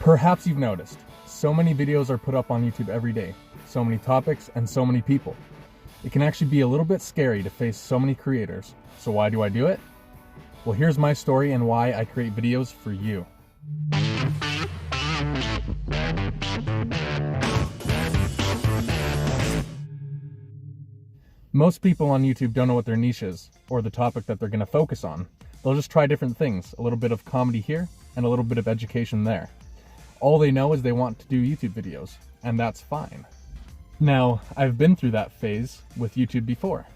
Perhaps you've noticed, so many videos are put up on YouTube every day, so many topics and so many people. It can actually be a little bit scary to face so many creators. So why do I do it? Well, here's my story and why I create videos for you. Most people on YouTube don't know what their niche is, or the topic that they're going to focus on. They'll just try different things, a little bit of comedy here, and a little bit of education there. All they know is they want to do YouTube videos, and that's fine. Now, I've been through that phase with YouTube before,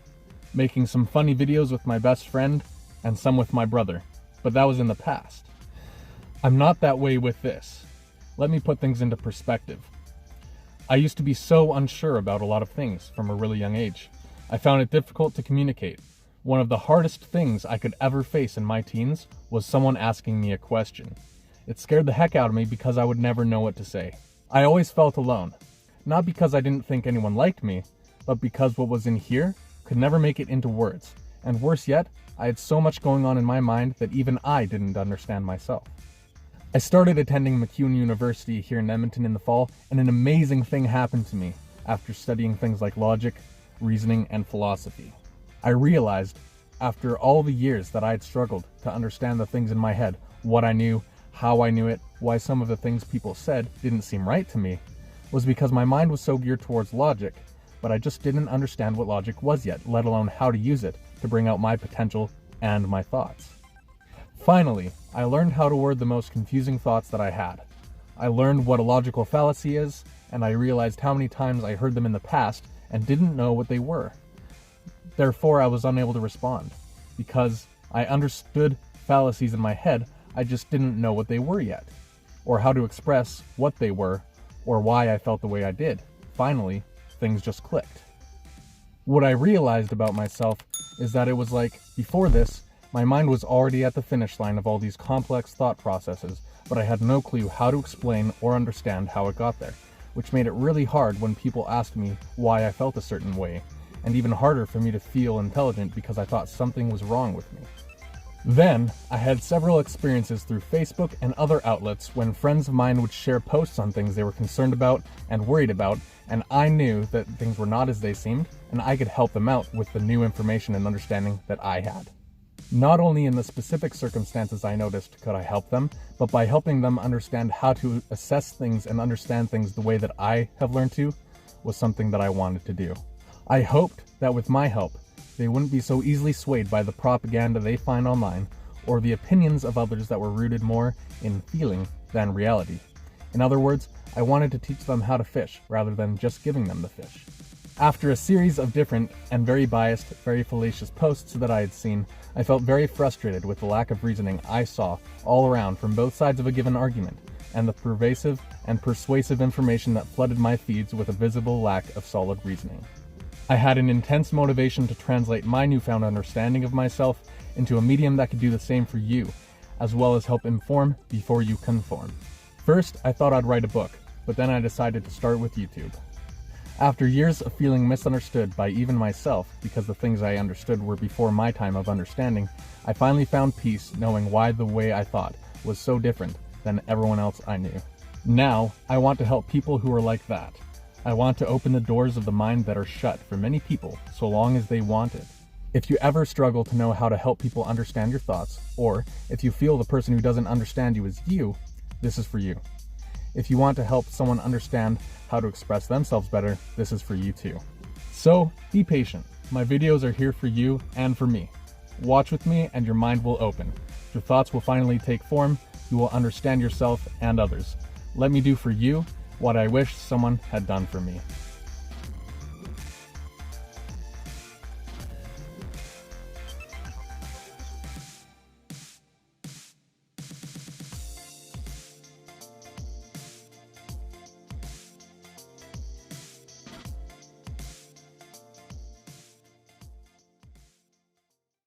making some funny videos with my best friend, and some with my brother, but that was in the past. I'm not that way with this. Let me put things into perspective. I used to be so unsure about a lot of things from a really young age. I found it difficult to communicate. One of the hardest things I could ever face in my teens was someone asking me a question. It scared the heck out of me because I would never know what to say. I always felt alone. Not because I didn't think anyone liked me, but because what was in here could never make it into words. And worse yet, I had so much going on in my mind that even I didn't understand myself. I started attending McEwen University here in Edmonton in the fall, and an amazing thing happened to me after studying things like logic, reasoning, and philosophy. I realized, after all the years that I had struggled to understand the things in my head, what I knew, how I knew it, why some of the things people said didn't seem right to me, was because my mind was so geared towards logic, but I just didn't understand what logic was yet, let alone how to use it to bring out my potential and my thoughts. Finally, I learned how to word the most confusing thoughts that I had. I learned what a logical fallacy is, and I realized how many times I heard them in the past and didn't know what they were. Therefore, I was unable to respond. Because I understood fallacies in my head, I just didn't know what they were yet, or how to express what they were, or why I felt the way I did. Finally, things just clicked. What I realized about myself is that it was like, before this, my mind was already at the finish line of all these complex thought processes, but I had no clue how to explain or understand how it got there, which made it really hard when people asked me why I felt a certain way, and even harder for me to feel intelligent because I thought something was wrong with me. Then, I had several experiences through Facebook and other outlets when friends of mine would share posts on things they were concerned about and worried about, and I knew that things were not as they seemed, and I could help them out with the new information and understanding that I had. Not only in the specific circumstances I noticed could I help them, but by helping them understand how to assess things and understand things the way that I have learned to, was something that I wanted to do. I hoped that with my help, they wouldn't be so easily swayed by the propaganda they find online, or the opinions of others that were rooted more in feeling than reality. In other words, I wanted to teach them how to fish, rather than just giving them the fish. After a series of different and very biased, very fallacious posts that I had seen, I felt very frustrated with the lack of reasoning I saw all around from both sides of a given argument, and the pervasive and persuasive information that flooded my feeds with a visible lack of solid reasoning. I had an intense motivation to translate my newfound understanding of myself into a medium that could do the same for you, as well as help inform before you conform. First, I thought I'd write a book, but then I decided to start with YouTube. After years of feeling misunderstood by even myself, because the things I understood were before my time of understanding, I finally found peace knowing why the way I thought was so different than everyone else I knew. Now, I want to help people who are like that. I want to open the doors of the mind that are shut for many people, so long as they want it. If you ever struggle to know how to help people understand your thoughts, or if you feel the person who doesn't understand you is you, this is for you. If you want to help someone understand how to express themselves better, this is for you too. So, be patient. My videos are here for you and for me. Watch with me and your mind will open. Your thoughts will finally take form. You will understand yourself and others. Let me do for you what I wish someone had done for me.